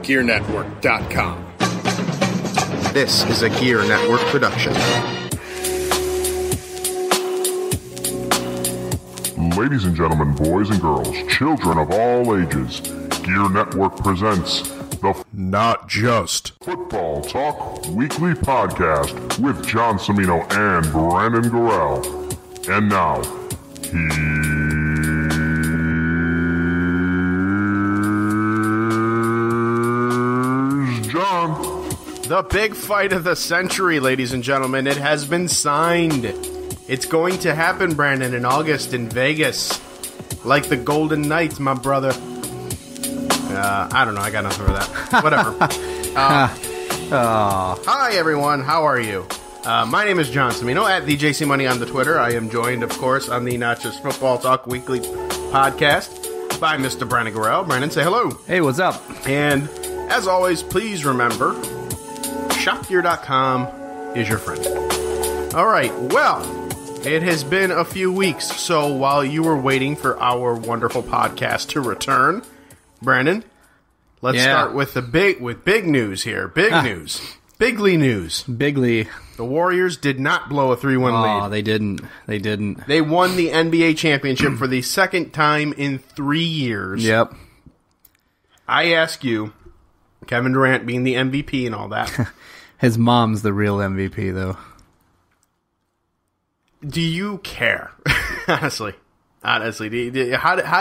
GearNetwork.com. This is a Gear Network production. Ladies and gentlemen, boys and girls, children of all ages, Gear Network presents the Not Just Football Talk Weekly Podcast with John Cimino and Brandon Gorell. And now, here's John. The big fight of the century, ladies and gentlemen. It has been signed. It's going to happen, Brandon, in August in Vegas. Like the Golden Knights, my brother. I don't know. I got nothing for that. Whatever. Hi, everyone. How are you? My name is John Cimino at the JC Money on the Twitter. I am joined, of course, on the Not Just Football Talk Weekly Podcast by Mr. Brandon Gorell. Brandon, say hello. Hey, what's up? And as always, please remember, shopgear.com is your friend. All right. Well, it has been a few weeks, so while you were waiting for our wonderful podcast to return, Brandon, let's start with big news here. Big news. Bigly news. Bigly. The Warriors did not blow a 3-1 lead. Oh, they didn't. They didn't. They won the NBA championship for the second time in 3 years. Yep. I ask you, Kevin Durant being the MVP and all that. His mom's the real MVP, though. Do you care? Honestly, how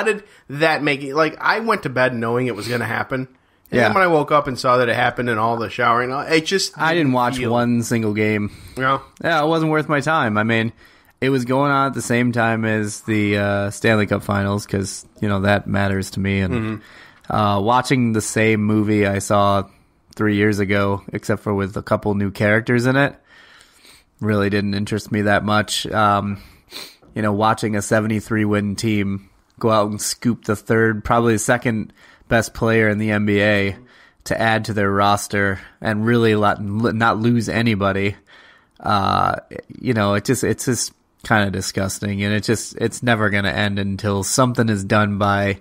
did that make it? Like, I went to bed knowing it was going to happen, and then when I woke up and saw that it happened and all the showering, it just I didn't watch one single game. Yeah, it wasn't worth my time. I mean, it was going on at the same time as the Stanley Cup Finals because that matters to me. And watching the same movie I saw 3 years ago, except for with a couple new characters in it, really didn't interest me that much. Watching a 73-win team go out and scoop the third, probably the second best player in the NBA to add to their roster and really not lose anybody. It's just kind of disgusting, and it's never going to end until something is done by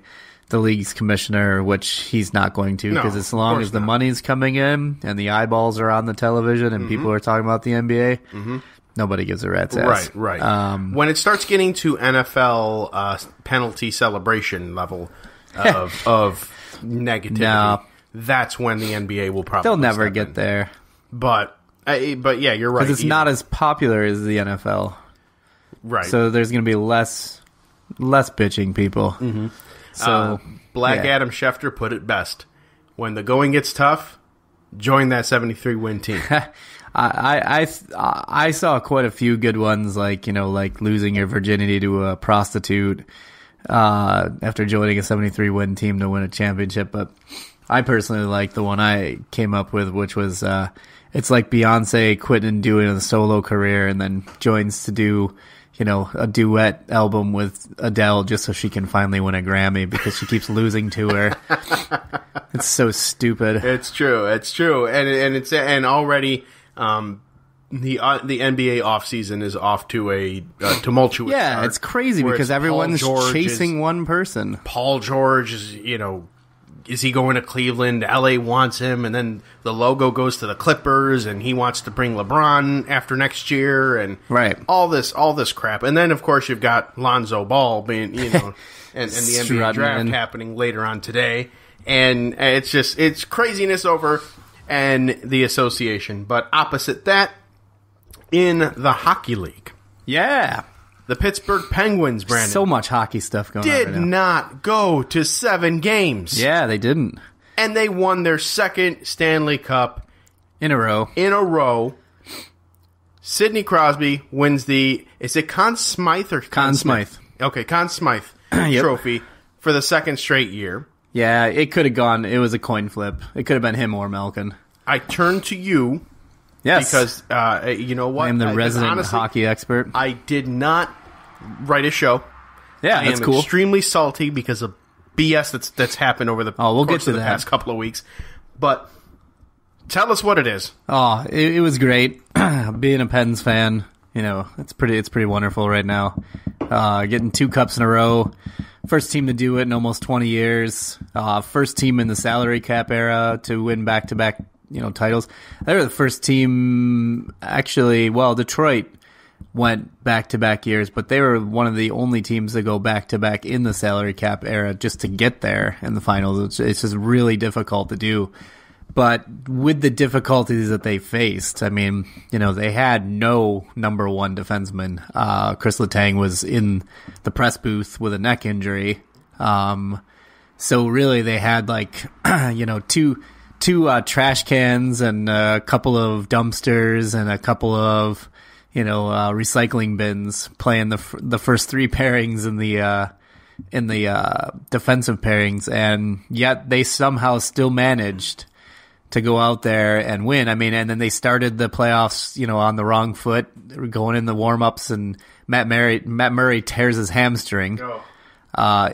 the league's commissioner, which he's not going to, because as long as the money's coming in and the eyeballs are on the television and people are talking about the NBA, nobody gives a rat's ass. Right. When it starts getting to NFL penalty celebration level of negativity, that's when the NBA will probably they'll never get there. But yeah, you're right. Because it's not as popular as the NFL. Right. So there's going to be less bitching people. Mm-hmm. So Adam Schefter put it best: when the going gets tough, join that 73-win team. I saw quite a few good ones, like losing your virginity to a prostitute after joining a 73-win team to win a championship. But I personally like the one I came up with, which was it's like Beyonce quitting and doing a solo career and then joins to do a duet album with Adele just so she can finally win a Grammy because she keeps losing to her. It's so stupid. It's true, and already the NBA offseason is off to a tumultuous start. It's crazy because everyone's chasing one person. Paul George is, is he going to Cleveland? LA wants him, and then the logo goes to the Clippers, and he wants to bring LeBron after next year, and all this crap. And then, of course, you've got Lonzo Ball being, and the NBA draft happening later on today, and it's craziness over and the association. But opposite that, in the hockey league, the Pittsburgh Penguins, Brandon, so much hockey stuff going on right now, did not go to 7 games. Yeah, they didn't. And they won their second Stanley Cup in a row. Sidney Crosby wins is it Conn Smythe or Conn Smythe? Okay, Conn Smythe trophy for the second straight year. Yeah, it could have gone. It was a coin flip. It could have been him or Malkin. I turn to you. Yes. Because, you know what? I am the resident hockey expert. I did not write a show. Yeah, that's cool. I am extremely salty because of BS that's happened over the course of the past couple of weeks. But tell us what it is. Oh, it was great. Being a Pens fan, it's pretty wonderful right now. Getting 2 cups in a row. First team to do it in almost 20 years. First team in the salary cap era to win back-to-back, titles. They were the first team, actually. Well, Detroit went back-to-back years, but they were one of the only teams to go back-to-back in the salary cap era just to get there in the finals. It's just really difficult to do. But with the difficulties that they faced, I mean, they had no number one defenseman. Chris Letang was in the press booth with a neck injury. So really they had two trash cans and a couple of dumpsters and a couple of, recycling bins playing the first three pairings in the defensive pairings. And yet they somehow still managed to go out there and win. I mean, and then they started the playoffs, on the wrong foot, going in the warm-ups, and Matt Murray tears his hamstring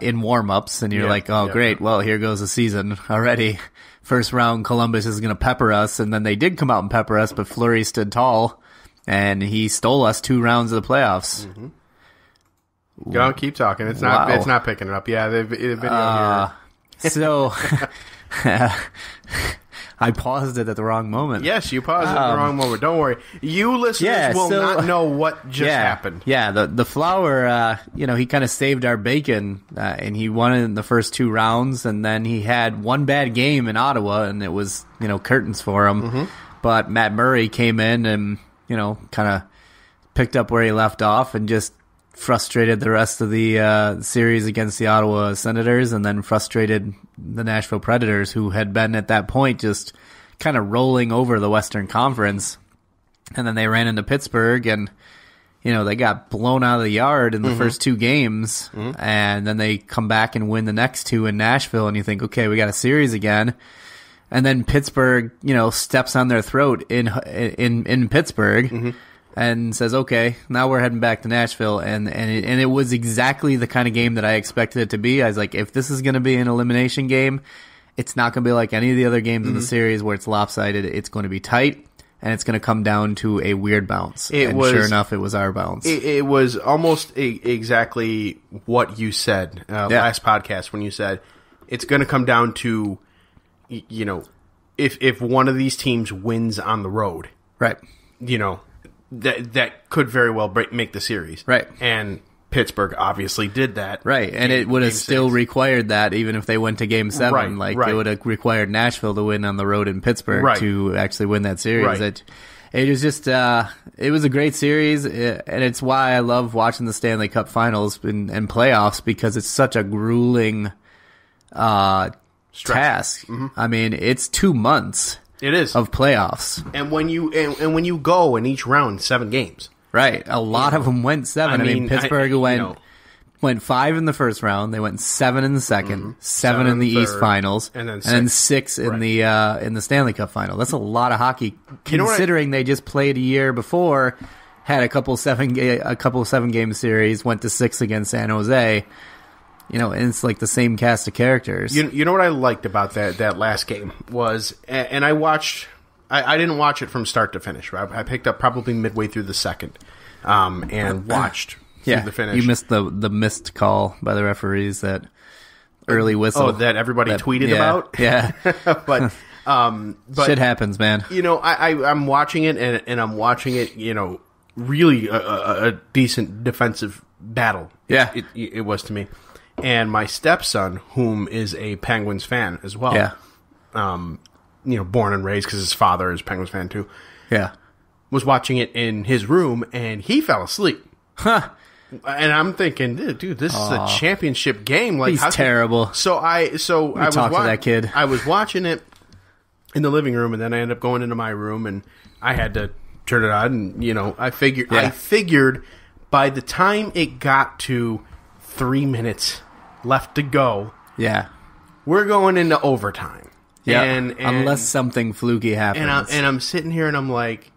in warm-ups, and you're great, well, here goes the season already. First round, Columbus is going to pepper us, and then they did come out and pepper us, but Fleury stood tall, and he stole us 2 rounds of the playoffs. Mm-hmm. Go, keep talking. It's not picking it up. Yeah, the video here. So... I paused it at the wrong moment. Yes, you paused it at the wrong moment. Don't worry. You listeners will not know what just happened. Yeah, the Flower, he kind of saved our bacon, and he won it in the first 2 rounds, and then he had one bad game in Ottawa, and it was, curtains for him. Mm-hmm. But Matt Murray came in and, kind of picked up where he left off and just frustrated the rest of the series against the Ottawa Senators, and then frustrated the Nashville Predators, who had been at that point just kind of rolling over the Western Conference. And then they ran into Pittsburgh, and they got blown out of the yard in the first 2 games, and then they come back and win the next 2 in Nashville, and you think, okay, we got a series again. And then Pittsburgh, steps on their throat in Pittsburgh. And says, okay, now we're heading back to Nashville. And it was exactly the kind of game that I expected it to be. I was like, if this is going to be an elimination game, it's not going to be like any of the other games in the series where it's lopsided. It's going to be tight, and it's going to come down to a weird bounce. Sure enough, it was our bounce. It was almost exactly what you said last podcast when you said it's going to come down to, if one of these teams wins on the road. Right. That could very well make the series. Right. And Pittsburgh obviously did that. Right. And it would have still required that even if they went to Game 7. It would have required Nashville to win on the road in Pittsburgh to actually win that series. Right. It was just, it was a great series, and it's why I love watching the Stanley Cup Finals and playoffs, because it's such a grueling task. Mm-hmm. I mean, it's 2 months. It is of playoffs, and when you go in each round 7 games, right? A lot of them went 7. I mean Pittsburgh went 5 in the first round. They went 7 in the second, 7 in the East Finals, and then 6 in the Stanley Cup Final. That's a lot of hockey, considering they just played a year before, had a couple 7 game series, went to 6 against San Jose. And it's like the same cast of characters. You know what I liked about that last game was, and I watched, I didn't watch it from start to finish. I picked up probably midway through the second, and watched through the finish. You missed the missed call by the referees, that early whistle. Oh, that everybody tweeted about? Yeah. but shit happens, man. I'm watching it, and I'm watching it, really a decent defensive battle. Yeah. It was to me. And my stepson, whom is a Penguins fan as well, born and raised because his father is a Penguins fan too, was watching it in his room, and he fell asleep. Huh. And I'm thinking, dude, this is a championship game. Like, he's terrible. So I was talk to that kid. I was watching it in the living room, and then I ended up going into my room, and I had to turn it on. And I figured by the time it got to 3 minutes left to go, we're going into overtime. Yeah, and unless something fluky happens. And I'm sitting here, and I'm like,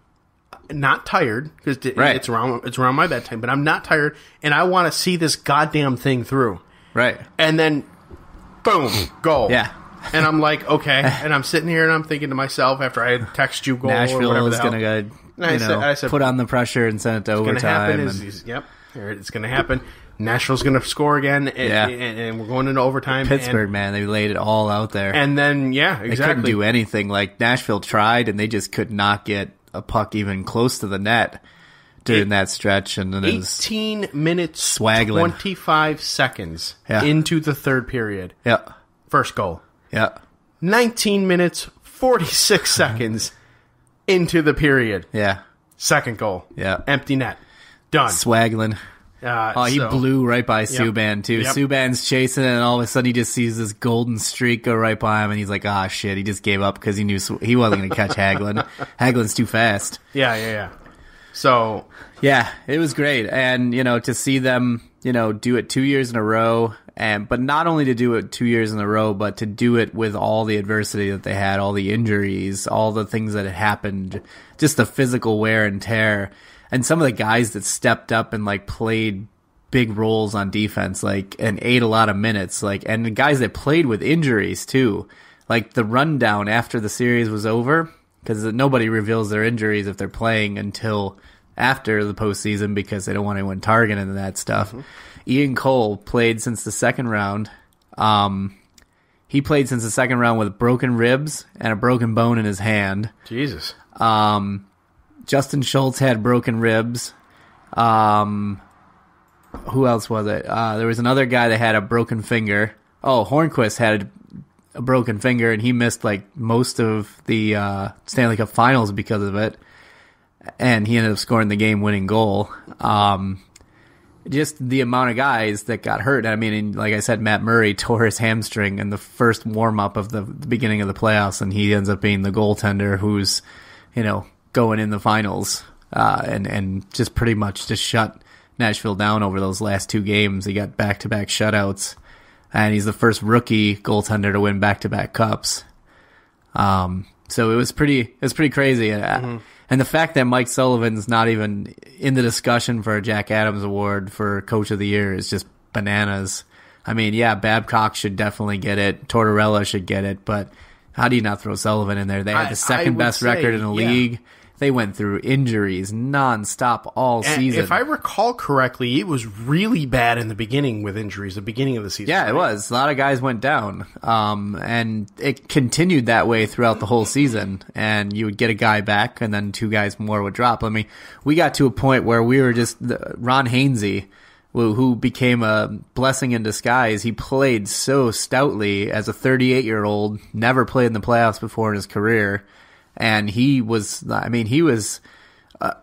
not tired, because it's around my bedtime, but I'm not tired, and I want to see this goddamn thing through. Right. And then, boom, goal. Yeah. And I'm like, okay. And I'm sitting here, and I'm thinking to myself, after I had text you goal Nashville or whatever is going to I said, put on the pressure and send it to overtime. Yep, it's going to happen. Nashville's going to score again, and we're going into overtime. Pittsburgh, man, they laid it all out there. And then, exactly. They couldn't do anything. Like, Nashville tried, and they just could not get a puck even close to the net during that stretch. And then 18 minutes, swaggling. 25 seconds into the third period. Yeah. First goal. Yeah. 19 minutes, 46 seconds into the period. Yeah. Second goal. Yeah. Empty net. Done. Swaggling. He blew right by Subban, too. Yep. Subban's chasing, and all of a sudden he just sees this golden streak go right by him, and he's like, shit. He just gave up because he knew he wasn't going to catch Hagelin. Hagelin's too fast. Yeah. So... Yeah, it was great. And, to see them, do it 2 years in a row, but not only to do it 2 years in a row, but to do it with all the adversity that they had, all the injuries, all the things that had happened, just the physical wear and tear. And some of the guys that stepped up and played big roles on defense, and ate a lot of minutes, and the guys that played with injuries too, the rundown after the series was over, because nobody reveals their injuries if they're playing until after the postseason because they don't want anyone targeting that stuff. Mm-hmm. Ian Cole played since the second round. He played since the second round with broken ribs and a broken bone in his hand. Jesus. Justin Schultz had broken ribs. Who else was it? There was another guy that had a broken finger. Oh, Hornquist had a broken finger, and he missed most of the Stanley Cup Finals because of it. And he ended up scoring the game-winning goal. Just the amount of guys that got hurt. I mean, like I said, Matt Murray tore his hamstring in the first warm-up of the beginning of the playoffs, and he ends up being the goaltender who's, going in the finals, and just pretty much just shut Nashville down over those last two games. He got back-to-back shutouts, and he's the first rookie goaltender to win back-to-back cups. So it was pretty crazy. Mm-hmm. And the fact that Mike Sullivan's not even in the discussion for a Jack Adams Award for Coach of the Year is just bananas. I mean, yeah, Babcock should definitely get it. Tortorella should get it, but how do you not throw Sullivan in there? They had the second best record in the league. They went through injuries nonstop all season. If I recall correctly, it was really bad in the beginning with injuries, the beginning of the season. Yeah, right? It was. A lot of guys went down. And it continued that way throughout the whole season. And you would get a guy back, and then two guys more would drop. I mean, we got to a point where we were just Ron Hainsey, who became a blessing in disguise. He played so stoutly as a 38-year-old, never played in the playoffs before in his career. And he was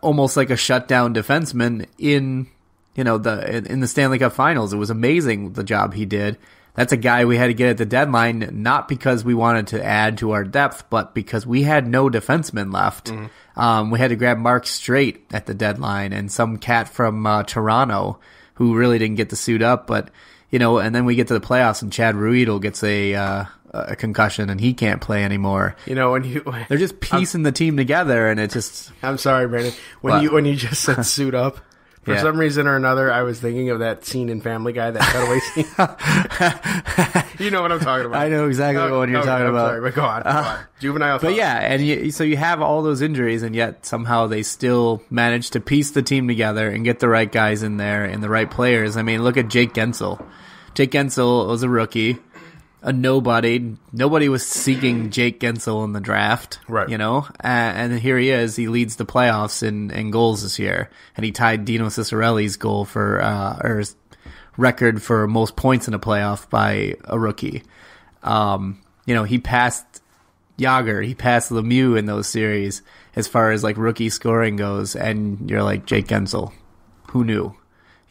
almost like a shutdown defenseman in the Stanley Cup Finals. It was amazing the job he did. That's a guy we had to get at the deadline, not because we wanted to add to our depth, but because we had no defensemen left. Mm-hmm. We had to grab Mark Straight at the deadline and some cat from Toronto who really didn't get to suit up. But and then we get to the playoffs and Chad Ruedel gets a concussion and he can't play anymore. They're just piecing the team together, and it just. I'm sorry, Brandon. When you just said suit up, for some reason or another, I was thinking of that scene in Family Guy, that cutaway scene. You know what I'm talking about. I know exactly what you're talking about. Sorry, but go on. Juvenile. But yeah, and so you have all those injuries, and yet somehow they still manage to piece the team together and get the right guys in there and the right players. I mean, look at Jake Gensel. Jake Gensel was a rookie. A nobody. Nobody was seeking Jake Gensel in the draft, right? And here he is. He leads the playoffs in goals this year, and he tied Dino Ciccarelli's goal or his record for most points in a playoff by a rookie. He passed Yager, he passed Lemieux in those series as far as rookie scoring goes, and you're like, Jake Gensel, who knew?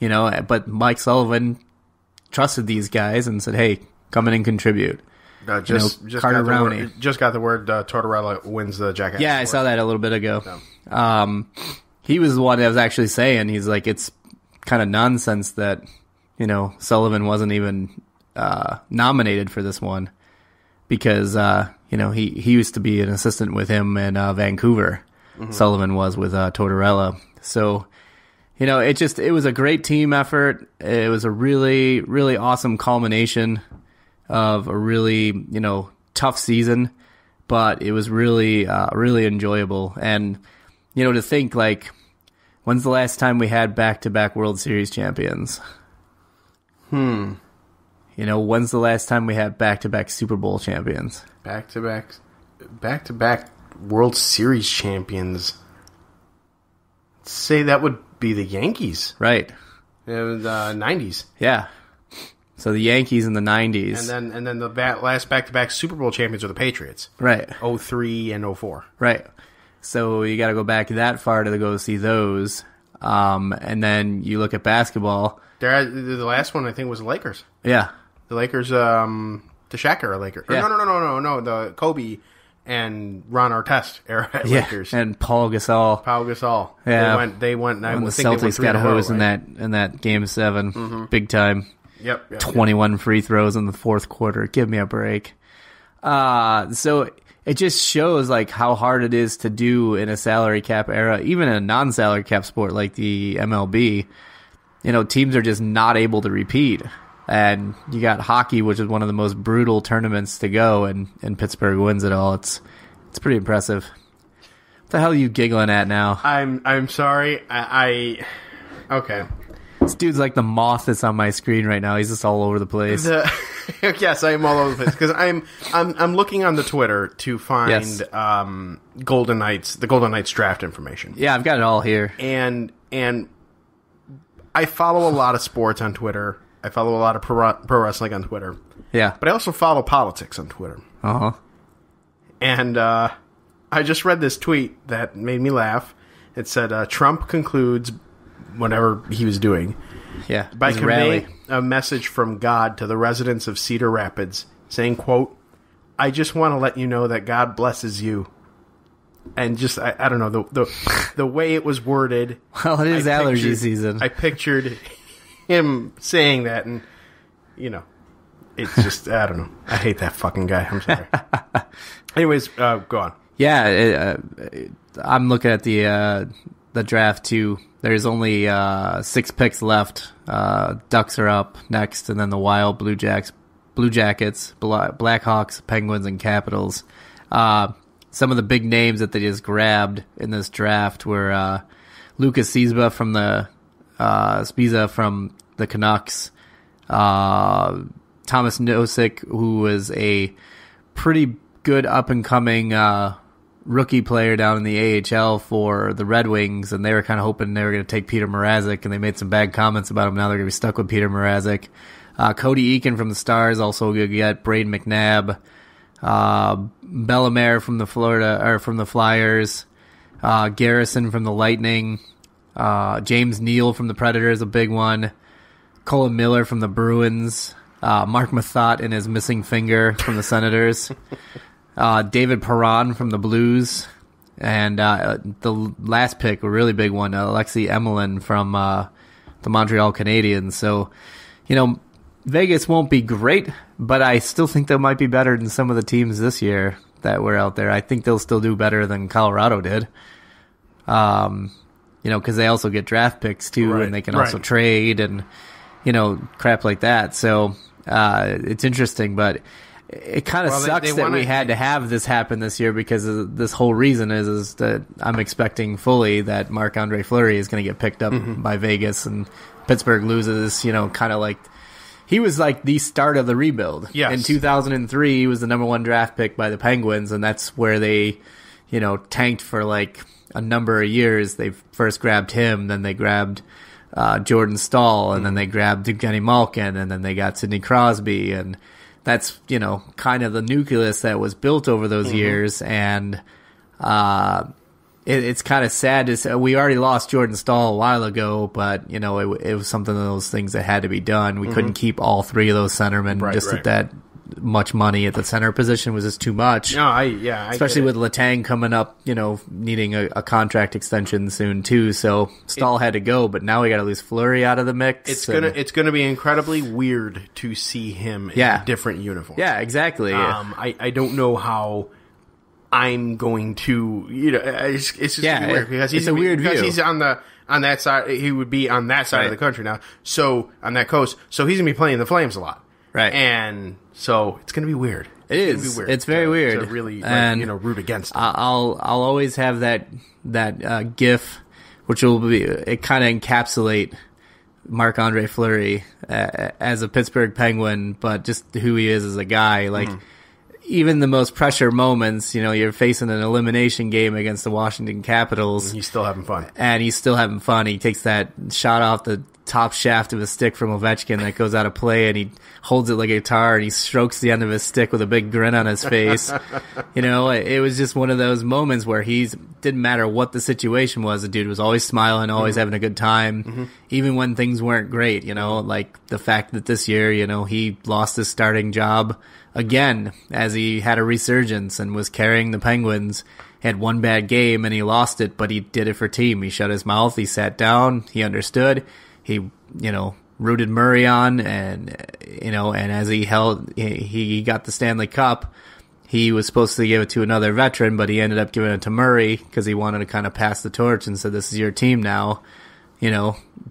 But Mike Sullivan trusted these guys and said, hey, come in and contribute. Just got the word Tortorella wins the Jack Adams Award. I saw that a little bit ago. No. He was the one that was actually saying, he's like, it's kind of nonsense that, Sullivan wasn't even nominated for this one because, he used to be an assistant with him in Vancouver. Mm-hmm. Sullivan was with Tortorella. So, it was a great team effort. It was a really, really awesome culmination of a really, tough season, but it was really, really enjoyable. And, to think when's the last time we had back-to-back World Series champions? You know, when's the last time we had back-to-back Super Bowl champions? Back-to-back World Series champions. Say that would be the Yankees. Right. It was 90s. Yeah. So the Yankees in the 90s. And then the last back-to-back Super Bowl champions are the Patriots. Right. 03 and 04. Right. So you got to go back that far to go see those. And then you look at basketball. The last one, I think, was the Lakers. Yeah. The Lakers, the Shaq era Lakers. Yeah. No. The Kobe and Ron Artest era Lakers. And Paul Gasol. Yeah. They went. When the Celtics got hosed in that Game 7, big time. Yep. 21 free throws in the fourth quarter. Give me a break. So it just shows like how hard it is to do in a salary cap era, even in a non-salary cap sport like the MLB. You know, teams are just not able to repeat. And you got hockey, which is one of the most brutal tournaments to go, and Pittsburgh wins it all. It's pretty impressive. What the hell are you giggling at now? I'm sorry. Okay. This dude's like the moth that's on my screen right now. He's just all over the place. Yes, I am all over the place because I'm looking on the Twitter to find the Golden Knights draft information. Yeah, I've got it all here. And I follow a lot of sports on Twitter. I follow a lot of pro wrestling on Twitter. Yeah. But I also follow politics on Twitter. Uh-huh. And I just read this tweet that made me laugh. It said, Trump concludes whatever he was doing by conveying a message from God to the residents of Cedar Rapids, saying, quote, "I just want to let you know that God blesses you." And just, I don't know, the way it was worded. Well, it is allergy season. I pictured him saying that, and, you know, it's just, I don't know. I hate that fucking guy. I'm sorry. Anyways, go on. Yeah, I'm looking at the draft, too. There's only 6 picks left. Ducks are up next, and then the Wild, Blue Jackets, Blackhawks, Penguins, and Capitals. Some of the big names that they just grabbed in this draft were Lucas Spiza from the Canucks, Thomas Nosek, who was a pretty good up-and-coming rookie player down in the AHL for the Red Wings, and they were kind of hoping they were going to take Peter Mrazek, and they made some bad comments about him. Now they're going to be stuck with Peter Mrazek. Cody Eakin from the Stars, also going to get Braden McNabb. Bellemare from the Flyers. Garrison from the Lightning. James Neal from the Predators, a big one. Colin Miller from the Bruins. Mark Mathot and his missing finger from the Senators. David Perron from the Blues. And the last pick, a really big one, Alexei Emelin from the Montreal Canadiens. So, you know, Vegas won't be great, but I still think they might be better than some of the teams this year that were out there. I think they'll still do better than Colorado did. You know, because they also get draft picks too, and they can also trade and, you know, crap like that. So it's interesting, but it kind of sucks that we had to have this happen this year because of this whole reason is that I'm expecting fully that Marc-Andre Fleury is going to get picked up by Vegas and Pittsburgh loses, you know, kind of like he was like the start of the rebuild. Yes. In 2003, he was the number 1 draft pick by the Penguins, and that's where they, you know, tanked for like a number of years. They first grabbed him, then they grabbed Jordan Stahl, and then they grabbed Evgeny Malkin, and then they got Sidney Crosby, and that's, you know, kind of the nucleus that was built over those years, and it's kind of sad to say. We already lost Jordan Stahl a while ago, but, you know, it was something of those things that had to be done. We couldn't keep all 3 of those centermen at that much money at the center position was just too much. No, especially with Letang coming up, you know, needing a contract extension soon too. So Stahl had to go, but now we got to lose Fleury out of the mix. It's gonna be incredibly weird to see him in a different uniform. Yeah, exactly. I don't know how I'm going to, you know, it's just weird because it's a weird view. He's on that side. He would be on that side of the country now. So on that coast, so he's gonna be playing the Flames a lot. Right. And so it's going to be weird. It's very weird. To really, and you know, root against it. I'll always have that GIF, which will be, it kind of encapsulate Marc-Andre Fleury as a Pittsburgh Penguin, but just who he is as a guy. Like, even the most pressure moments, you're facing an elimination game against the Washington Capitals. He's still having fun. And he's still having fun. He takes that shot off the top shaft of a stick from Ovechkin that goes out of play, and he holds it like a guitar, and he strokes the end of his stick with a big grin on his face. It was just one of those moments where didn't matter what the situation was, the dude was always smiling, always having a good time, even when things weren't great. Like the fact that this year, he lost his starting job again as he had a resurgence and was carrying the Penguins. Had one bad game and he lost it, but he did it for team. He shut his mouth, he sat down, he understood. He, rooted Murray on, and as he got the Stanley Cup, he was supposed to give it to another veteran, but he ended up giving it to Murray because he wanted to kind of pass the torch and said, this is your team now,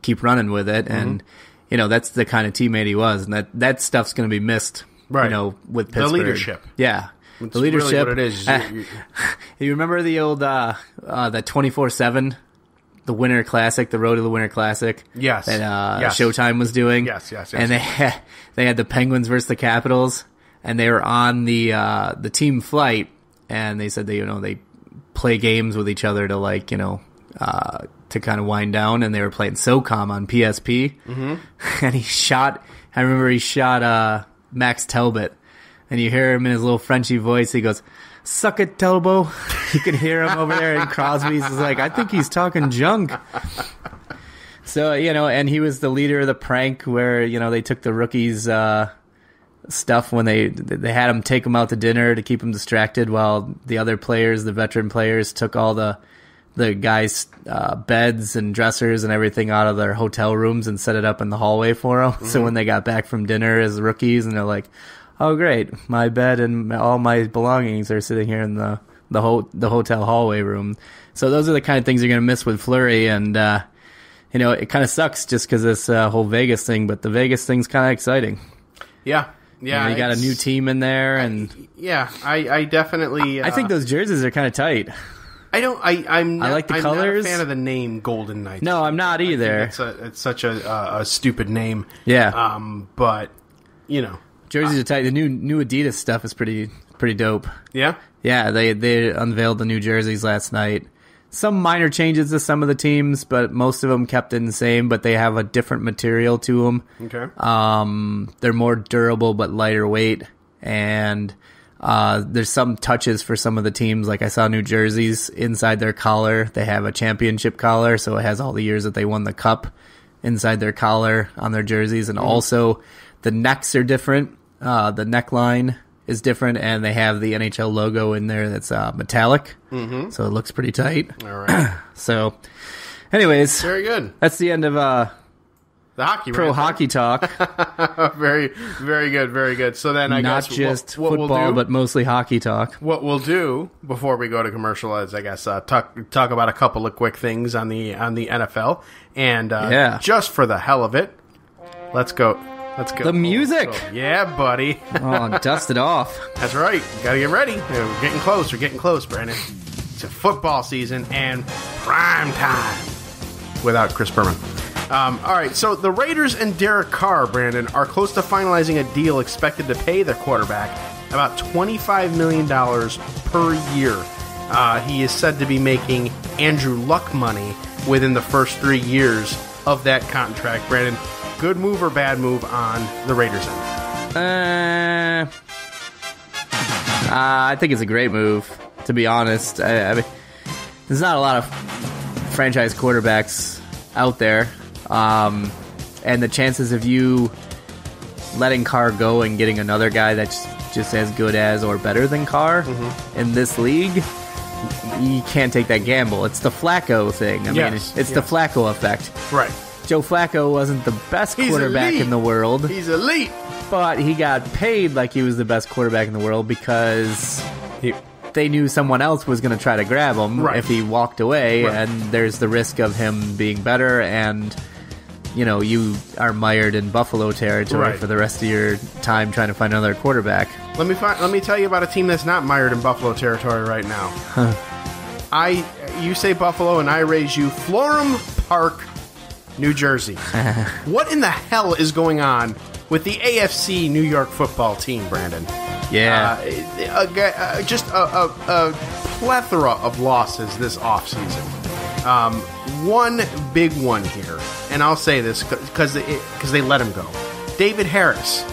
keep running with it. And, that's the kind of teammate he was. And that stuff's going to be missed, right. With Pittsburgh. The leadership. Yeah. It's the leadership. really what it is. You remember the old, that 24/7? The Winter Classic, the Road to the Winter Classic. Yes. That yes. Showtime was doing. Yes. And they had the Penguins versus the Capitals, and they were on the team flight, and they said they play games with each other to to kind of wind down, and they were playing SOCOM on PSP. And I remember he shot Max Talbot, and you hear him in his little Frenchy voice. He goes, "Suck it, Telbo." You can hear him over there, and Crosby's is like, I think he's talking junk. So, and he was the leader of the prank where, they took the rookies' stuff when they had him take them out to dinner to keep them distracted while the other players, the veteran players, took all the guys' beds and dressers and everything out of their hotel rooms and set it up in the hallway for them. So when they got back from dinner as rookies, and they're like, oh, great, my bed and all my belongings are sitting here in the hotel hallway room. So those are the kind of things you're going to miss with Fleury, and it kind of sucks just because this whole Vegas thing, but the Vegas thing's kind of exciting. Yeah. Yeah. You got a new team in there, and I definitely I think those jerseys are kind of tight. I'm like the I'm colors. not a fan of the name Golden Knights. No, I'm not either. It's such a stupid name. Yeah. But jerseys are tight. The new Adidas stuff is pretty dope. Yeah? Yeah, they unveiled the new jerseys last night. Some minor changes to some of the teams, but most of them kept it the same, but they have a different material to them. Okay. They're more durable but lighter weight, and there's some touches for some of the teams. Like I saw new jerseys inside their collar. They have a championship collar, so it has all the years that they won the cup inside their collar on their jerseys, and also the necks are different. The neckline is different, and they have the NHL logo in there that's metallic, so it looks pretty tight. All right. So, anyways, very good. That's the end of the hockey pro hockey talk. Very, very good, very good. So then I guess not just football, we'll but mostly hockey talk. What we'll do before we go to commercial is, I guess, talk about a couple of quick things on the NFL, and just for the hell of it, let's go. The music. Yeah, buddy. Oh, dust it off. That's right. Gotta get ready. We're getting close. We're getting close, Brandon. It's a football season and prime time without Chris Berman. All right, so the Raiders and Derek Carr, Brandon, are close to finalizing a deal expected to pay their quarterback about $25 million per year. He is said to be making Andrew Luck money within the first 3 years of that contract, Brandon. Good move or bad move on the Raiders' end? I think it's a great move, to be honest. I mean, there's not a lot of franchise quarterbacks out there, and the chances of you letting Carr go and getting another guy that's just as good as or better than Carr in this league, you can't take that gamble. It's the Flacco thing. I mean, it's the Flacco effect. Right. Joe Flacco wasn't the best quarterback in the world. He's elite. But he got paid like he was the best quarterback in the world because they knew someone else was going to try to grab him if he walked away, and there's the risk of him being better, and you are mired in Buffalo territory for the rest of your time trying to find another quarterback. Let me tell you about a team that's not mired in Buffalo territory right now. You say Buffalo, and I raise you Florham Park New Jersey. What in the hell is going on with the AFC New York football team, Brandon? Yeah. Just a plethora of losses this offseason. One big one here, and I'll say this because they let him go. David Harris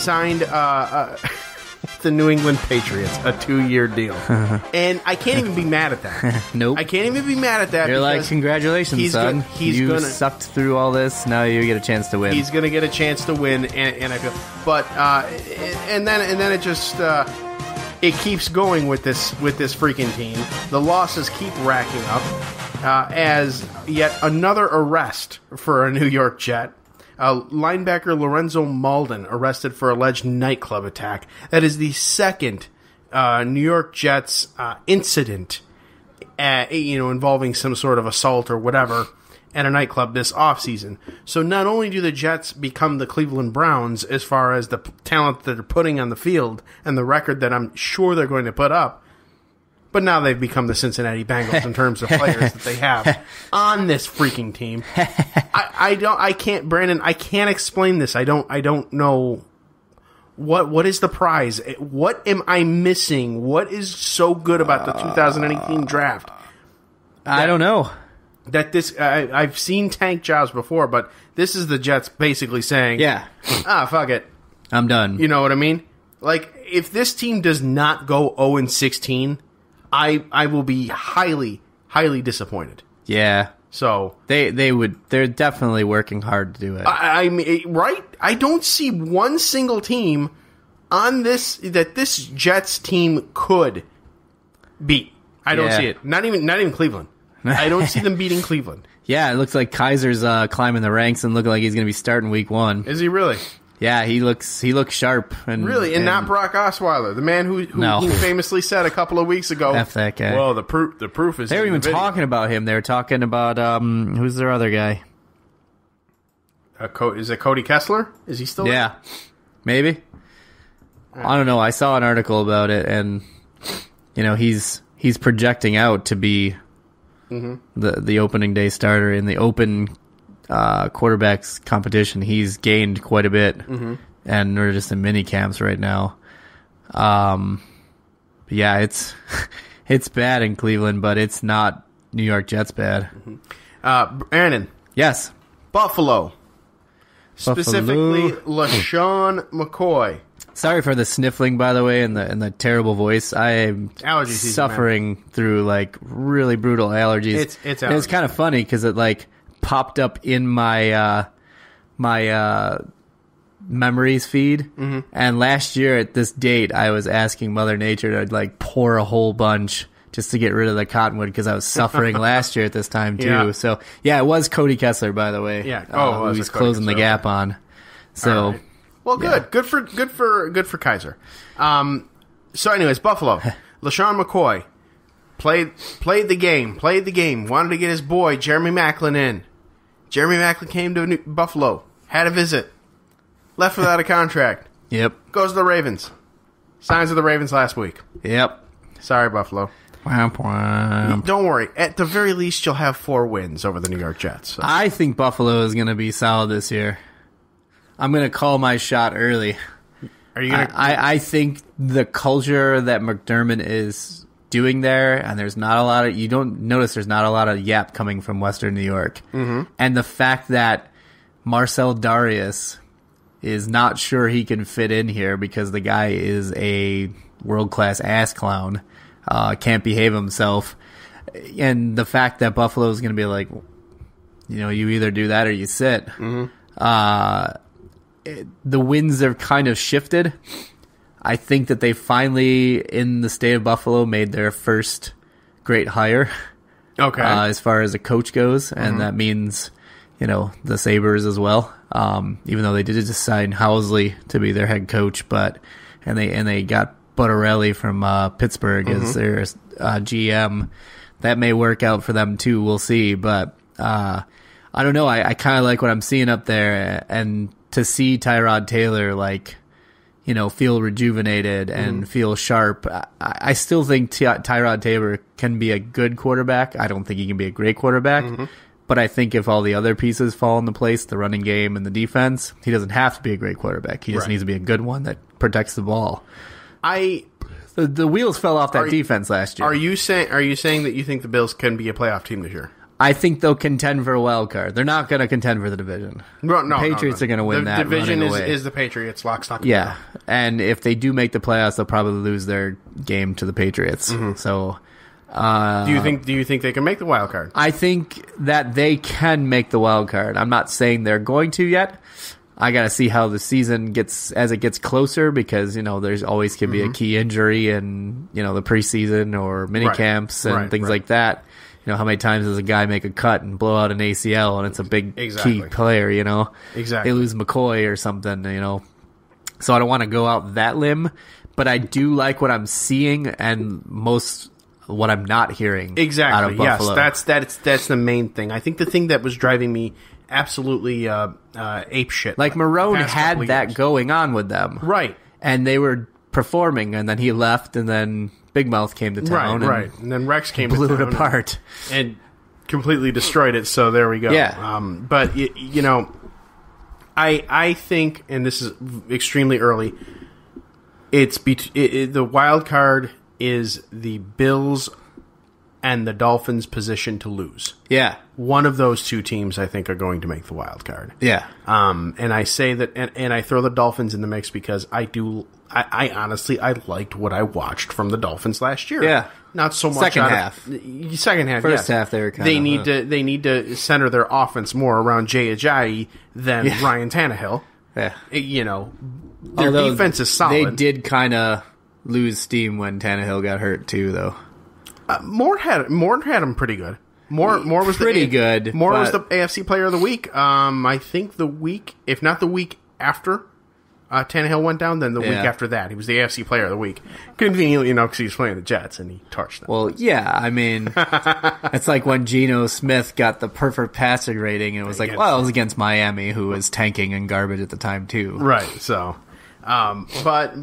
signed the New England Patriots a 2-year deal, and I can't even be mad at that. Nope, I can't even be mad at that. You're like, congratulations, son. You sucked through all this. Now you get a chance to win. He's going to get a chance to win, and I feel, but and then it just it keeps going with this freaking team. The losses keep racking up as yet another arrest for a New York Jet. Linebacker Lorenzo Malden arrested for alleged nightclub attack. That is the second New York Jets incident, involving some sort of assault or whatever at a nightclub this offseason. So not only do the Jets become the Cleveland Browns as far as the talent that they're putting on the field and the record that I'm sure they're going to put up, but now they've become the Cincinnati Bengals in terms of players that they have on this freaking team. Brandon, I can't explain this. I don't know what is the prize. What am I missing? What is so good about the 2018 draft? I don't know. That this I've seen tank jobs before, but this is the Jets basically saying, yeah, fuck it, I'm done. You know what I mean? Like, if this team does not go 0-16, I will be highly, highly disappointed. Yeah. So they're definitely working hard to do it. I mean, right? I don't see one single team on this Jets team could beat. I don't see it. Not even Cleveland. I don't see them beating Cleveland. Yeah, it looks like Kaiser's climbing the ranks and looking like he's going to be starting week 1. Is he really? Yeah, he looks sharp. And not Brock Osweiler, the man who famously said a couple of weeks ago, F that guy. Well, the proof is. They were even talking about him. They were talking about who's their other guy? Is it Cody Kessler? Is he still? Yeah, maybe. I don't know. I saw an article about it, and he's projecting out to be the opening day starter in the open quarterbacks competition. He's gained quite a bit, and we're just in mini camps right now. Yeah, it's bad in Cleveland, but it's not New York Jets bad. Aaron. Yes. Buffalo. Specifically, LaShawn McCoy. Sorry for the sniffling, by the way, and the terrible voice. I am suffering through like really brutal allergies. It's and it's kind of funny because it like popped up in my memories feed, and last year at this date, I was asking Mother Nature to like pour a whole bunch just to get rid of the cottonwood because I was suffering last year at this time too. Yeah. So yeah, it was Cody Kessler, by the way. Yeah, who he's closing the gap on. So. Right. Well, good. Yeah. Good for Kaiser. So anyways, Buffalo. LaShawn McCoy played the game. Wanted to get his boy Jeremy Maclin in. Jeremy Maclin came to Buffalo. Had a visit. Left without a contract. Yep. Goes to the Ravens. Signs with the Ravens last week. Yep. Sorry, Buffalo. Womp womp. Don't worry. At the very least, you'll have 4 wins over the New York Jets. So. I think Buffalo is going to be solid this year. I'm going to call my shot early. Are you going to? I think the culture that McDermott is doing there, and there's not a lot of, you don't notice there's not a lot of yap coming from Western New York. And the fact that Marcel Darius is not sure he can fit in here because the guy is a world-class ass clown, can't behave himself. And the fact that Buffalo is going to be like, you either do that or you sit. The winds have kind of shifted. I think that they finally, in the state of Buffalo, made their first great hire. Okay. As far as a coach goes, and that means, the Sabres as well. Even though they did just sign Housley to be their head coach, and they got Butterelli from Pittsburgh as their GM. That may work out for them too. We'll see, but I don't know. I kind of like what I'm seeing up there, and to see Tyrod Taylor feel rejuvenated and feel sharp. I still think Tyrod Taylor can be a good quarterback. I don't think he can be a great quarterback, But I think if all the other pieces fall into place, the running game and the defense, he doesn't have to be a great quarterback. He just needs to be a good one that protects the ball. The wheels fell off that defense last year. Are you saying that you think the Bills can be a playoff team this year? I think they'll contend for a wild card. They're not going to contend for the division. No, the Patriots are going to win that. The division is the Patriots, lock, stock, and barrel. And if they do make the playoffs, they'll probably lose their game to the Patriots. Mm-hmm. So, do you think they can make the wild card? I think that they can make the wild card. I'm not saying they're going to yet. I got to see how the season gets as it gets closer because, there's always can be a key injury in, the preseason or mini camps and things like that. How many times does a guy make a cut and blow out an ACL and it's a big key player, Exactly. They lose McCoy or something, So I don't want to go out that limb, but I do like what I'm seeing and what I'm not hearing out of Buffalo. Yes, that's the main thing. I think the thing that was driving me absolutely apeshit. Like Marone had that going on with them. Right. And they were performing, and then he left, and then Big Mouth came to town. Right. And then Rex came blew to town. Blew it apart. And completely destroyed it, so there we go. Yeah. But, I think, and this is extremely early, the wild card is the Bills and the Dolphins' position to lose. Yeah. One of those two teams, I think, are going to make the wild card. Yeah. And I say that, and I throw the Dolphins in the mix because I honestly, I liked what I watched from the Dolphins last year. Yeah. Not so much second half. First half, they were kind of. They need to center their offense more around Jay Ajayi than Ryan Tannehill. Yeah. Their defense is solid. They did kind of lose steam when Tannehill got hurt too, though. Moore had him pretty good. Moore was pretty good. Moore was the AFC Player of the Week. I think the week, if not the week after Tannehill went down, then the week after that, he was the AFC Player of the Week. Conveniently, because he was playing the Jets and he torched them. Well, yeah, I mean, it's like when Geno Smith got the perfect passing rating, and it was like, well, it was against Miami, who was tanking and garbage at the time too. Right. So, but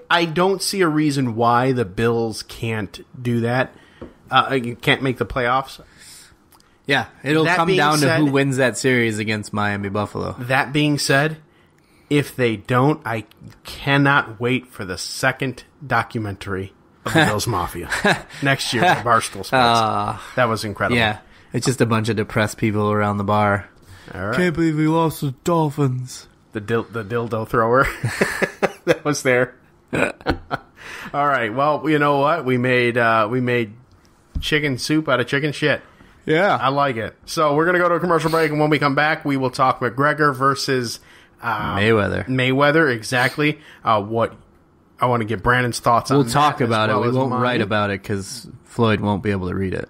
I don't see a reason why the Bills can't do that. Can't make the playoffs. Yeah, it'll come down to who wins that series against Miami Buffalo. That being said, if they don't, I cannot wait for the second documentary of the Bills Mafia next year at Barstool Sports. That was incredible. Yeah, it's just a bunch of depressed people around the bar. All right. Can't believe we lost the Dolphins. The dildo thrower that was there. All right. Well, you know what? We made chicken soup out of chicken shit. Yeah. I like it. So we're going to go to a commercial break, and when we come back, we will talk McGregor versus Mayweather. Exactly. What I want to get Brandon's thoughts on. We'll talk about it. We won't write about it because Floyd won't be able to read it.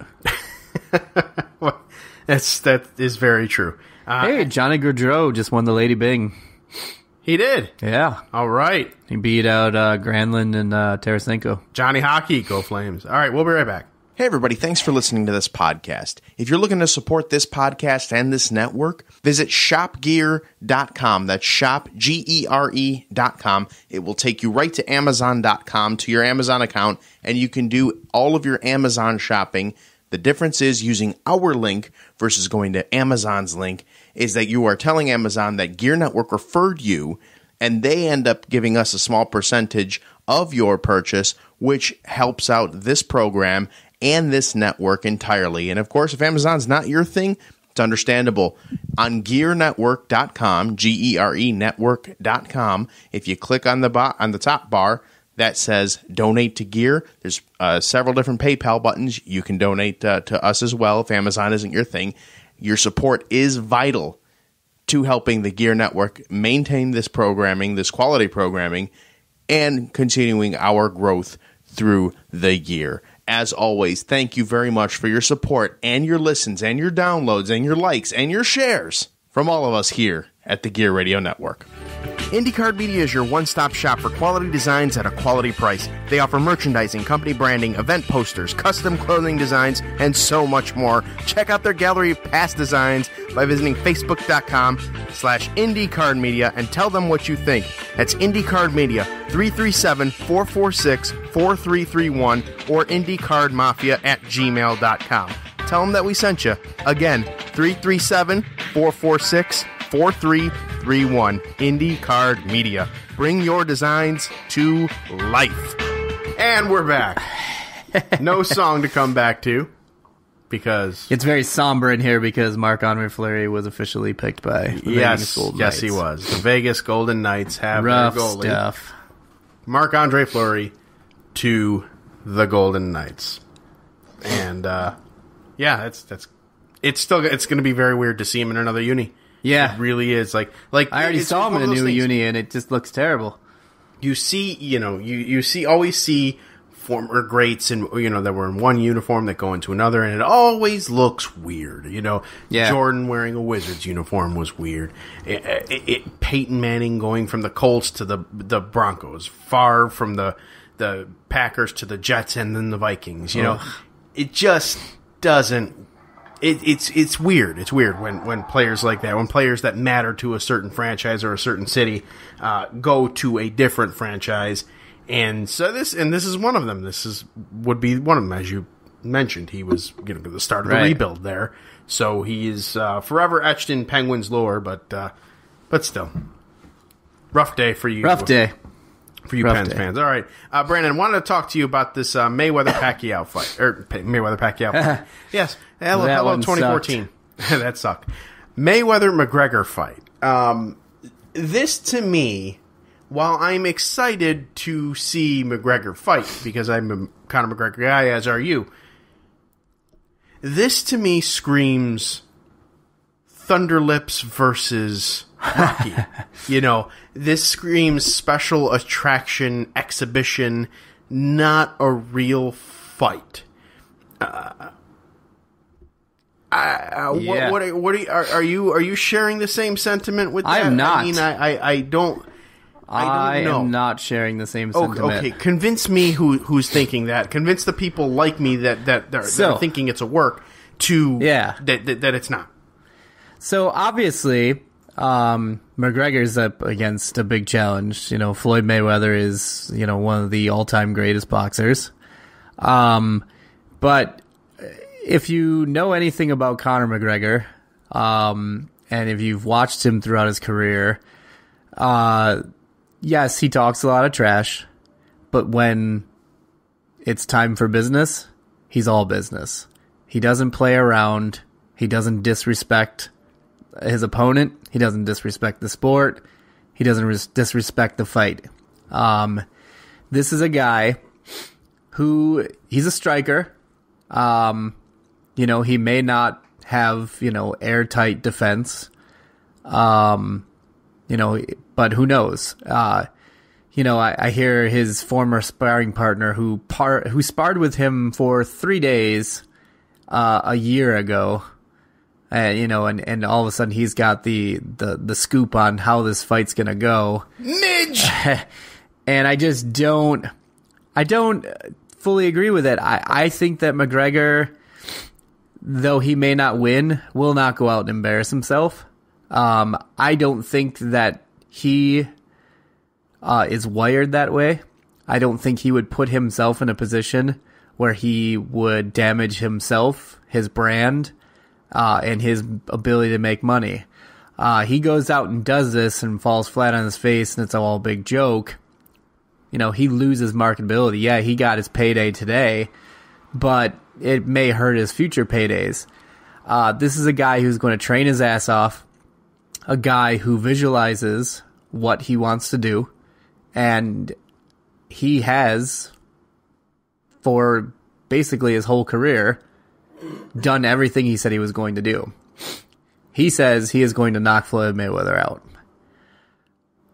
That is very true. Hey, Johnny Gaudreau just won the Lady Bing. He did. Yeah. All right. He beat out Granlund and Tarasenko. Johnny Hockey, go Flames. All right, we'll be right back. Hey, everybody, thanks for listening to this podcast. If you're looking to support this podcast and this network, visit shopgear.com. That's shopgere.com. It will take you right to amazon.com, to your Amazon account, and you can do all of your Amazon shopping. The difference is using our link versus going to Amazon's link is that you are telling Amazon that Gear Network referred you, and they end up giving us a small percentage of your purchase, which helps out this program and this network entirely. And of course, if Amazon's not your thing, it's understandable. On gearnetwork.com, G-E-R-E network.com, if you click on the top bar that says donate to Gear, there's several different PayPal buttons. You can donate to us as well if Amazon isn't your thing. Your support is vital to helping the Gear Network maintain this programming, this quality programming, and continuing our growth through the year. As always, thank you very much for your support and your listens and your downloads and your likes and your shares from all of us here at the Gear Radio Network. IndyCard Media is your one-stop shop for quality designs at a quality price. They offer merchandising, company branding, event posters, custom clothing designs, and so much more. Check out their gallery of past designs by visiting facebook.com/IndyCard Media and tell them what you think. That's IndyCard Media, 337-446-4331 or IndyCardMafia@gmail.com. tell them that we sent you. Again, 337-446-4331. Indie Card Media. Bring your designs to life. And we're back. No song to come back to because it's very somber in here because Marc-Andre Fleury was officially picked by the Vegas Golden Knights. Yes, he was. The Vegas Golden Knights have rough their goalie, stuff. Marc-Andre Fleury, to the Golden Knights, and it's going to be very weird to see him in another uni. Yeah, it really is. Like I already saw him in a new uni, and it just looks terrible. You see, you always see former greats and that were in one uniform that go into another, and it always looks weird. Jordan wearing a Wizards uniform was weird. Peyton Manning going from the Colts to the Broncos, Favre from the Packers to the Jets, and then the Vikings. It just doesn't. It's weird. It's weird when players like that, when players that matter to a certain franchise or a certain city, go to a different franchise, and so this is one of them. Would be one of them, as you mentioned. He was the start of the rebuild there, so he is forever etched in Penguins lore. But still, rough day for you. Rough day. For you Pens fans. All right. Brandon, I wanted to talk to you about this Mayweather-Pacquiao fight. Mayweather-Pacquiao fight. Yes. Hello 2014. That sucked. Mayweather-McGregor fight. This, to me, while I'm excited to see McGregor fight, because I'm a Conor McGregor guy, as are you, this, to me, screams Thunderlips versus Rocky. This screams special attraction exhibition, not a real fight. What are you sharing the same sentiment with that? I am not. I mean, I don't know. I am not sharing the same sentiment. Okay, convince me who's thinking that. Convince the people like me that are thinking it's a work that it's not. So obviously, McGregor's up against a big challenge. Floyd Mayweather is, one of the all-time greatest boxers. But if you know anything about Conor McGregor, and if you've watched him throughout his career, yes, he talks a lot of trash, but when it's time for business, he's all business. He doesn't play around. He doesn't disrespect his opponent. He doesn't disrespect the sport. He doesn't disrespect the fight. This is a guy who, he's a striker. He may not have, airtight defense. But who knows? I hear his former sparring partner who sparred with him for 3 days, a year ago, and all of a sudden he's got the scoop on how this fight's gonna go. Midge! And I don't fully agree with it. I think that McGregor, though he may not win, will not go out and embarrass himself. I don't think that he is wired that way. I don't think he would put himself in a position where he would damage himself, his brand, and his ability to make money. He goes out and does this and falls flat on his face, and it's all a big joke. He loses marketability. Yeah, he got his payday today, but it may hurt his future paydays. This is a guy who's going to train his ass off, a guy who visualizes what he wants to do, and he has, for basically his whole career, done everything he said he was going to do. He says he is going to knock Floyd Mayweather out.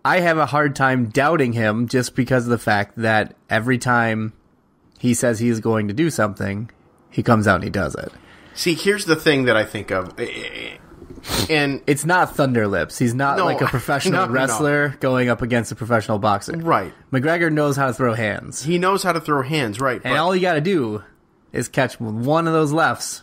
I have a hard time doubting him just because of the fact that every time he says he is going to do something, he comes out and he does it. See, here's the thing that I think of. And it's not Thunderlips. He's not like a professional wrestler going up against a professional boxer. Right. McGregor knows how to throw hands. He knows how to throw hands, right. And all you got to do is catch one of those lefts,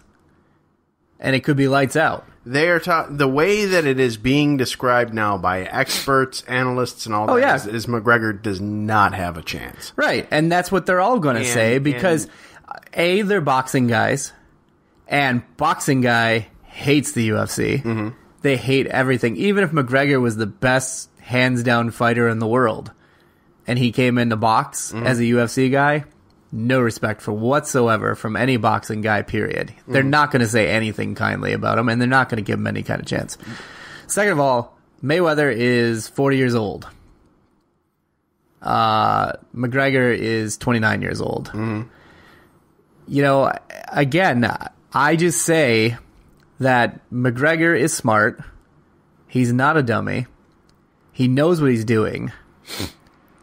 and it could be lights out. They are the way that it is being described now by experts, analysts, and all that is McGregor does not have a chance. Right, and that's what they're all going to say because, A, they're boxing guys, And boxing guy hates the UFC. Mm-hmm. They hate everything. Even if McGregor was the best hands-down fighter in the world, and he came in to box as a UFC guy, no respect for whatsoever from any boxing guy, period. They're not going to say anything kindly about him, and they're not going to give him any kind of chance. Second of all, Mayweather is 40 years old. McGregor is 29 years old. Mm-hmm. You know, again, I just say that McGregor is smart. He's not a dummy. He knows what he's doing.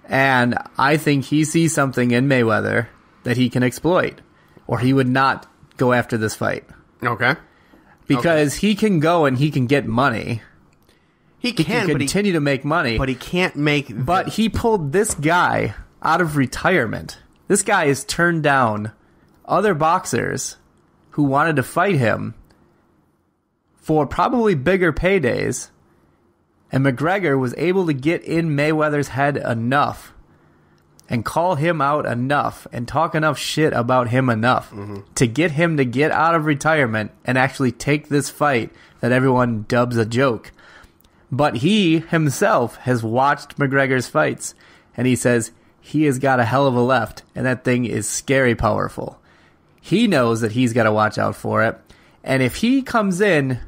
And I think he sees something in Mayweather that he can exploit, or he would not go after this fight. Okay. Because he can go and he can get money. He can continue to make money. But he can't make... But he pulled this guy out of retirement. This guy has turned down other boxers who wanted to fight him for probably bigger paydays. And McGregor was able to get in Mayweather's head enough and call him out enough and talk enough shit about him enough to get him to get out of retirement and actually take this fight that everyone dubs a joke. But he himself has watched McGregor's fights, and he says he has got a hell of a left, and that thing is scary powerful. He knows that he's got to watch out for it, and if he comes in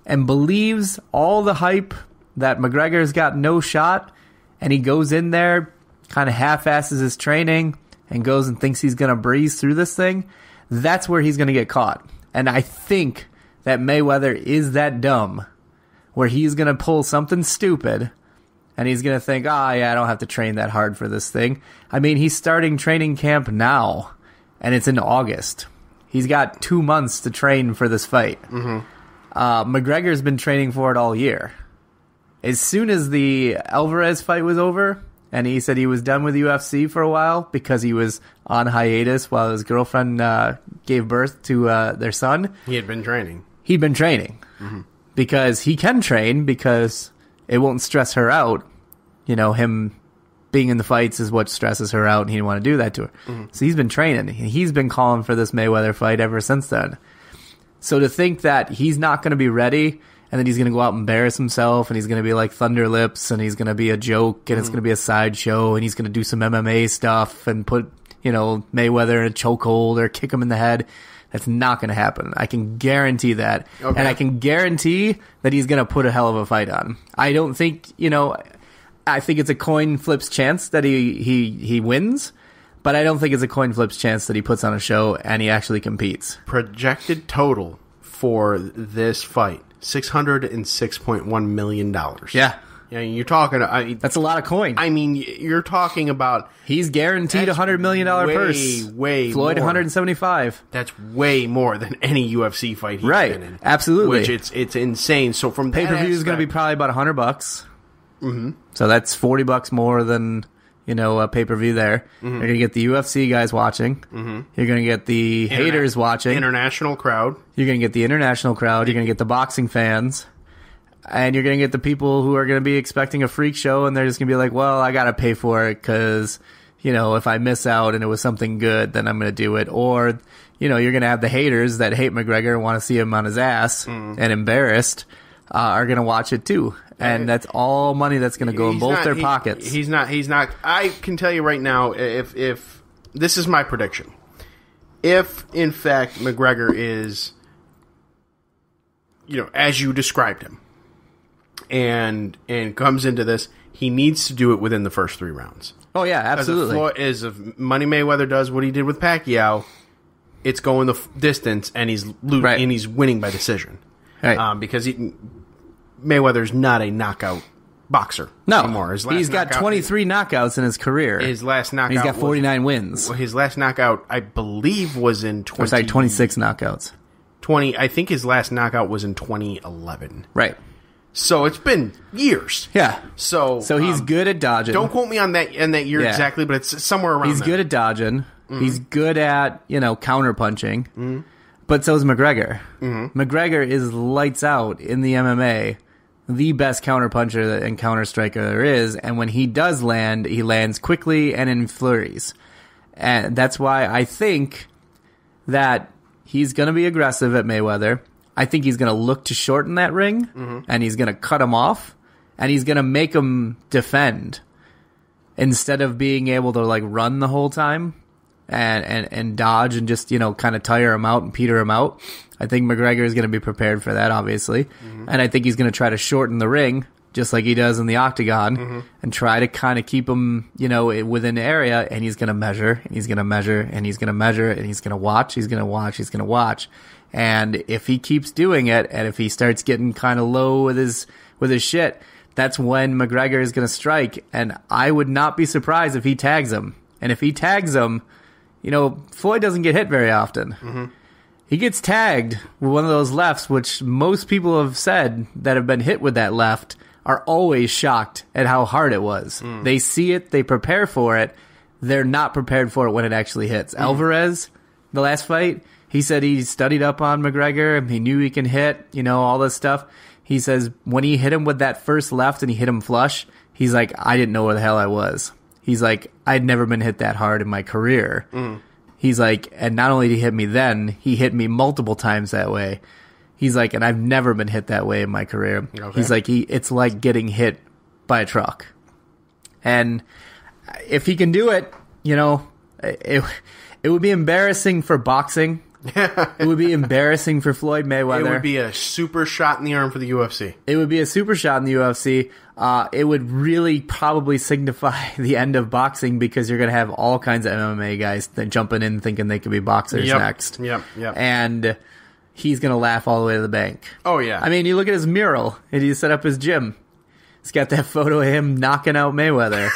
and believes all the hype that McGregor's got no shot, and he goes in there, kind of half-asses his training, and goes and thinks he's going to breeze through this thing, that's where he's going to get caught. And I think that Mayweather is that dumb, where he's going to pull something stupid, and he's going to think, yeah, I don't have to train that hard for this thing. I mean, he's starting training camp now, and it's in August. He's got 2 months to train for this fight. Mm-hmm. McGregor's been training for it all year. As soon as the Alvarez fight was over, and he said he was done with UFC for a while because he was on hiatus while his girlfriend gave birth to their son. He had been training. He'd been training. Mm-hmm. Because he can train because it won't stress her out. You know, him being in the fights is what stresses her out, and he didn't want to do that to her. Mm-hmm. So he's been training. He's been calling for this Mayweather fight ever since then. So to think that he's not going to be ready, and then he's going to go out and embarrass himself, and he's going to be like Thunder Lips, and he's going to be a joke, and it's going to be a sideshow, and he's going to do some MMA stuff and put, you know, Mayweather in a chokehold or kick him in the head. That's not going to happen. I can guarantee that. Okay. And I can guarantee that he's going to put a hell of a fight on. I don't think, you know, I think it's a coin flips chance that he wins, but I don't think it's a coin flips chance that he puts on a show and he actually competes. Projected total for this fight, $606.1 million. Yeah. Yeah, you're talking... that's a lot of coin. I mean, you're talking about... He's guaranteed $100 million purse. Way Floyd, more. 175. That's way more than any UFC fight he's been in. Absolutely. Which it's insane. So from pay-per-view is going to be probably about $100. Mm-hmm. So that's $40 more than, you know, a pay-per-view there. Mm-hmm. You're going to get the UFC guys watching. Mm-hmm. You're going to get the haters watching. International crowd. You're going to get the international crowd. You're going to get the boxing fans. And you're going to get the people who are going to be expecting a freak show, and they're just going to be like, well, I got to pay for it because, you know, if I miss out and it was something good, then I'm going to do it. Or, you know, you're going to have the haters that hate McGregor and want to see him on his ass and embarrassed are going to watch it too. And that's all money that's going to go in both their pockets. He's not. I can tell you right now, if this is my prediction, if in fact McGregor is, you know, as you described him, and comes into this, he needs to do it within the first 3 rounds. Oh yeah, absolutely. If Money Mayweather does what he did with Pacquiao, it's going the distance, and he's and he's winning by decision. Right. Because Mayweather's not a knockout boxer anymore. He's got 23 knockouts in his career. His last knockout. He's got 49 wins. His last knockout, I believe, was in 26 knockouts. I think his last knockout was in 2011. Right. So it's been years. Yeah. So he's good at dodging. Don't quote me on that year exactly, but it's somewhere around. He's good at dodging. Mm-hmm. He's good at, you know, counter punching. Mm-hmm. But so is McGregor. Mm-hmm. McGregor is lights out in the MMA, the best counter puncher and counter striker there is. And when he does land, he lands quickly and in flurries. And that's why I think that he's going to be aggressive at Mayweather. I think he's going to look to shorten that ring, and he's going to cut him off, and he's going to make him defend instead of being able to like run the whole time and dodge and just, kind of tire him out and peter him out. I think McGregor is going to be prepared for that, obviously. And I think he's going to try to shorten the ring, just like he does in the octagon, and try to kind of keep him, within the area. And he's going to measure, and he's going to measure, and he's going to measure, and he's going to watch, he's going to watch, he's going to watch. And if he keeps doing it, and if he starts getting kind of low with his shit, that's when McGregor is going to strike. And I would not be surprised if he tags him. And if he tags him, Floyd doesn't get hit very often. He gets tagged with one of those lefts, which most people have said that have been hit with that left are always shocked at how hard it was. They see it, they prepare for it. They're not prepared for it when it actually hits. Alvarez, the last fight, he said he studied up on McGregor. He knew he can hit, all this stuff. He says when he hit him with that first left and he hit him flush, he's like, I didn't know where the hell I was. He's like, I'd never been hit that hard in my career. He's like, and not only did he hit me then, he hit me multiple times that way. He's like, and I've never been hit that way in my career. Okay. He's like, it's like getting hit by a truck. And if he can do it, it would be embarrassing for boxing. It would be embarrassing for Floyd Mayweather. It would be a super shot in the arm for the UFC. It would be a super shot in the UFC. It would really probably signify the end of boxing because you're going to have all kinds of MMA guys that jumping in thinking they could be boxers next. Yep. And he's going to laugh all the way to the bank. Oh, yeah. I mean, you look at his mural, and he set up his gym. He's got that photo of him knocking out Mayweather.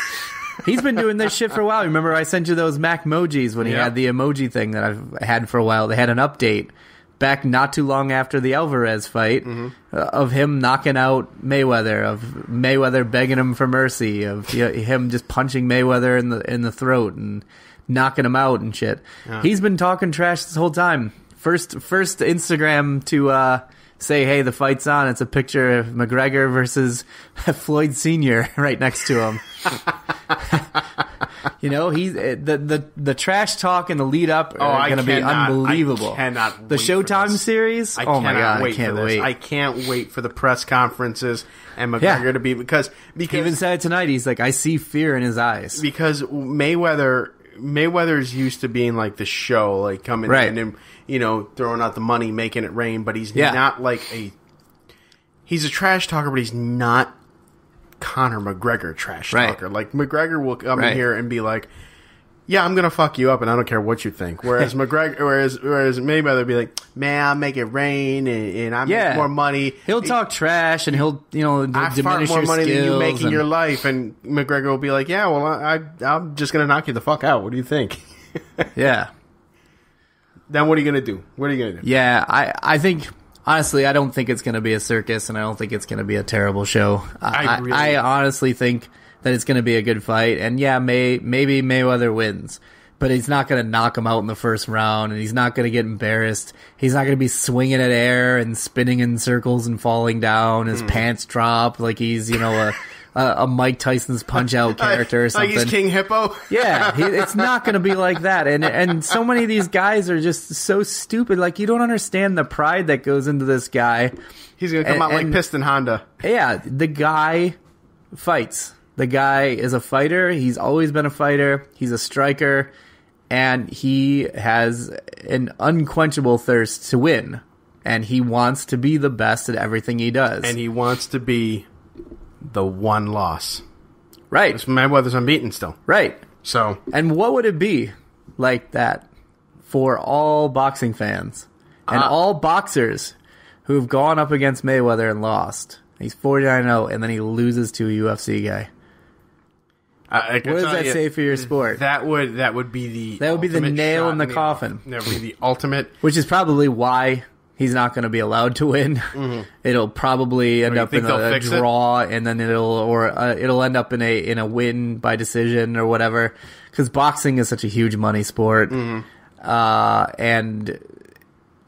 He's been doing this shit for a while. Remember I sent you those Mac emojis when he had the emoji thing that I've had for a while. They had an update back not too long after the Alvarez fight of him knocking out Mayweather, of Mayweather begging him for mercy, of him just punching Mayweather in the throat and knocking him out and shit. Yeah. He's been talking trash this whole time. First Instagram to say, hey, the fight's on. It's a picture of McGregor versus Floyd Sr. right next to him. He's the trash talk and the lead up are going to be unbelievable. I cannot the wait Showtime series. Oh my god, I can't wait. I can't wait for the press conferences and McGregor to be because he even said it tonight. He's like, I see fear in his eyes because Mayweather's used to being like the show, like coming in and throwing out the money, making it rain. But he's not like he's a trash talker, but he's not Conor McGregor trash talker. Like McGregor will come in here and be like, yeah, I'm gonna fuck you up and I don't care what you think. Whereas whereas Mayweather be like, man, I'll make it rain and I make more money. He'll talk trash and he'll I diminish fart more your money than you make in and your life. And McGregor will be like, yeah, well I'm just gonna knock you the fuck out. What do you think? Yeah. Then what are you gonna do? Yeah, I think. Honestly, I don't think it's going to be a circus, and I don't think it's going to be a terrible show. I honestly think that it's going to be a good fight, and maybe Mayweather wins, but he's not going to knock him out in the first round, and he's not going to get embarrassed. He's not going to be swinging at air and spinning in circles and falling down. His pants drop like he's a Mike Tyson's Punch-Out character or something. Like he's King Hippo? Yeah, it's not going to be like that. And so many of these guys are just so stupid. Like, you don't understand the pride that goes into this guy. He's going to come out like Piston Honda. Yeah, the guy fights. The guy is a fighter. He's always been a fighter. He's a striker. And he has an unquenchable thirst to win. And he wants to be the best at everything he does. And he wants to be the one loss. Right. Mayweather's unbeaten still. Right. So. And what would it be like that for all boxing fans and all boxers who have gone up against Mayweather and lost? He's 49-0 and then he loses to a UFC guy. What does that say for your sport? That would be the nail in the coffin. That would be the ultimate. Which is probably why he's not going to be allowed to win. Mm-hmm. It'll probably end up in a draw, and then it'll end up in a win by decision or whatever. Because boxing is such a huge money sport, and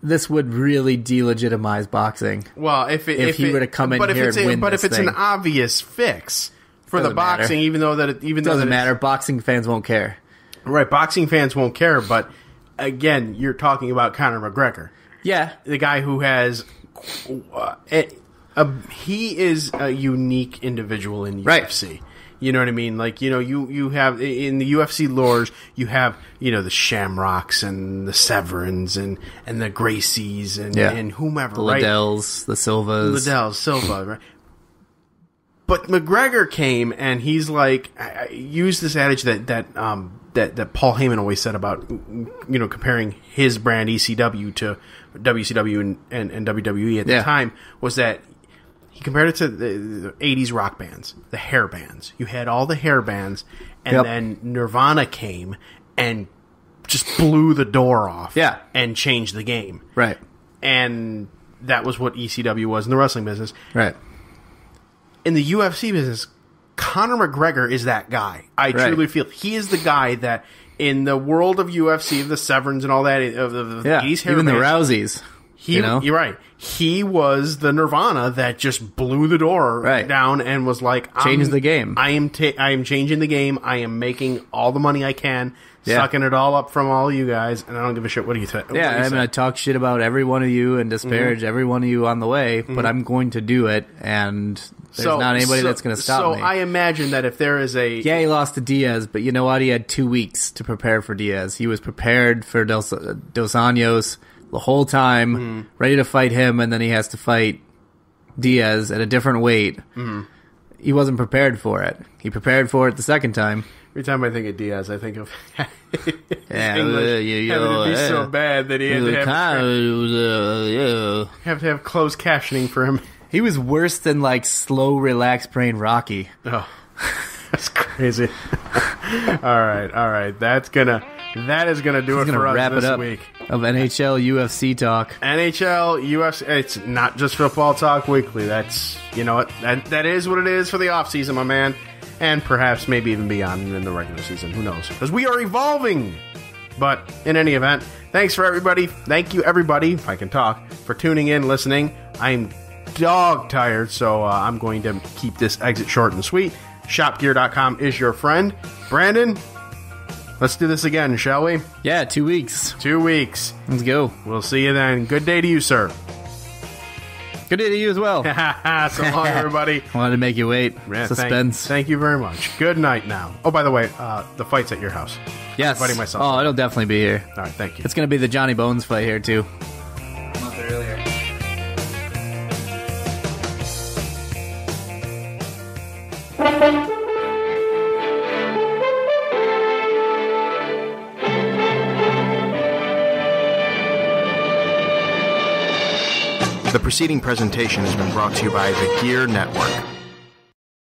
this would really delegitimize boxing. Well, if he were to come in here and win, but if it's an obvious fix for the boxing, even though it doesn't matter, boxing fans won't care. Right, boxing fans won't care, but again, you're talking about Conor McGregor. Yeah. The guy who has... he is a unique individual in UFC. You know what I mean? Like, you have, in the UFC lores, you have, the Shamrocks and the Severins and the Gracies and whomever, the right? Liddells, the Silvas. Silva, right? But McGregor came and he's like, I used this adage that Paul Heyman always said about, comparing his brand ECW to WCW and WWE at the time, was that he compared it to the 80s rock bands, the hair bands. You had all the hair bands, and then Nirvana came and just blew the door off and changed the game. Right. And that was what ECW was in the wrestling business. Right. In the UFC business, Conor McGregor is that guy. I truly feel he is the guy that in the world of UFC, of the Severns and all that, of the 80s hair even bands, the Rouseys. You're right. He was the Nirvana that just blew the door down and was like, Changed the game. I am changing the game. I am making all the money I can, sucking it all up from all you guys, and I don't give a shit what do you think. Yeah, I'm going to talk shit about every one of you and disparage every one of you on the way, but I'm going to do it, and there's not anybody that's going to stop me. So I imagine that if there is a... Yeah, he lost to Diaz, but you know what? He had 2 weeks to prepare for Diaz. He was prepared for Dos Anjos the whole time, ready to fight him, and then he has to fight Diaz at a different weight. He wasn't prepared for it. He prepared for it the second time. Every time I think of Diaz, I think of English having to be so bad that he had to have closed captioning for him. He was worse than, like, slow, relaxed brain Rocky. Oh, that's crazy. All right. That is gonna do it for us wrap this it up week of NHL UFC talk. NHL UFC. It's not just football talk weekly. That's, you know what, that is what it is for the off season, my man, and perhaps maybe even beyond in the regular season. Who knows? Because we are evolving. But in any event, thanks for everybody. Thank you everybody, if I can talk, for tuning in, listening. I'm dog tired, so I'm going to keep this exit short and sweet. Shopgear.com is your friend. Brandon, let's do this again, shall we? Yeah, 2 weeks. 2 weeks. Let's go. We'll see you then. Good day to you, sir. Good day to you as well. So long, everybody. I wanted to make you wait. Yeah, Suspense. Thank you very much. Good night now. Oh, by the way, the fight's at your house. Yes. I'm fighting myself. Oh, it'll definitely be here. All right, thank you. It's going to be the Johnny Bones fight here, too. A month earlier. The preceding presentation has been brought to you by the Gear Network.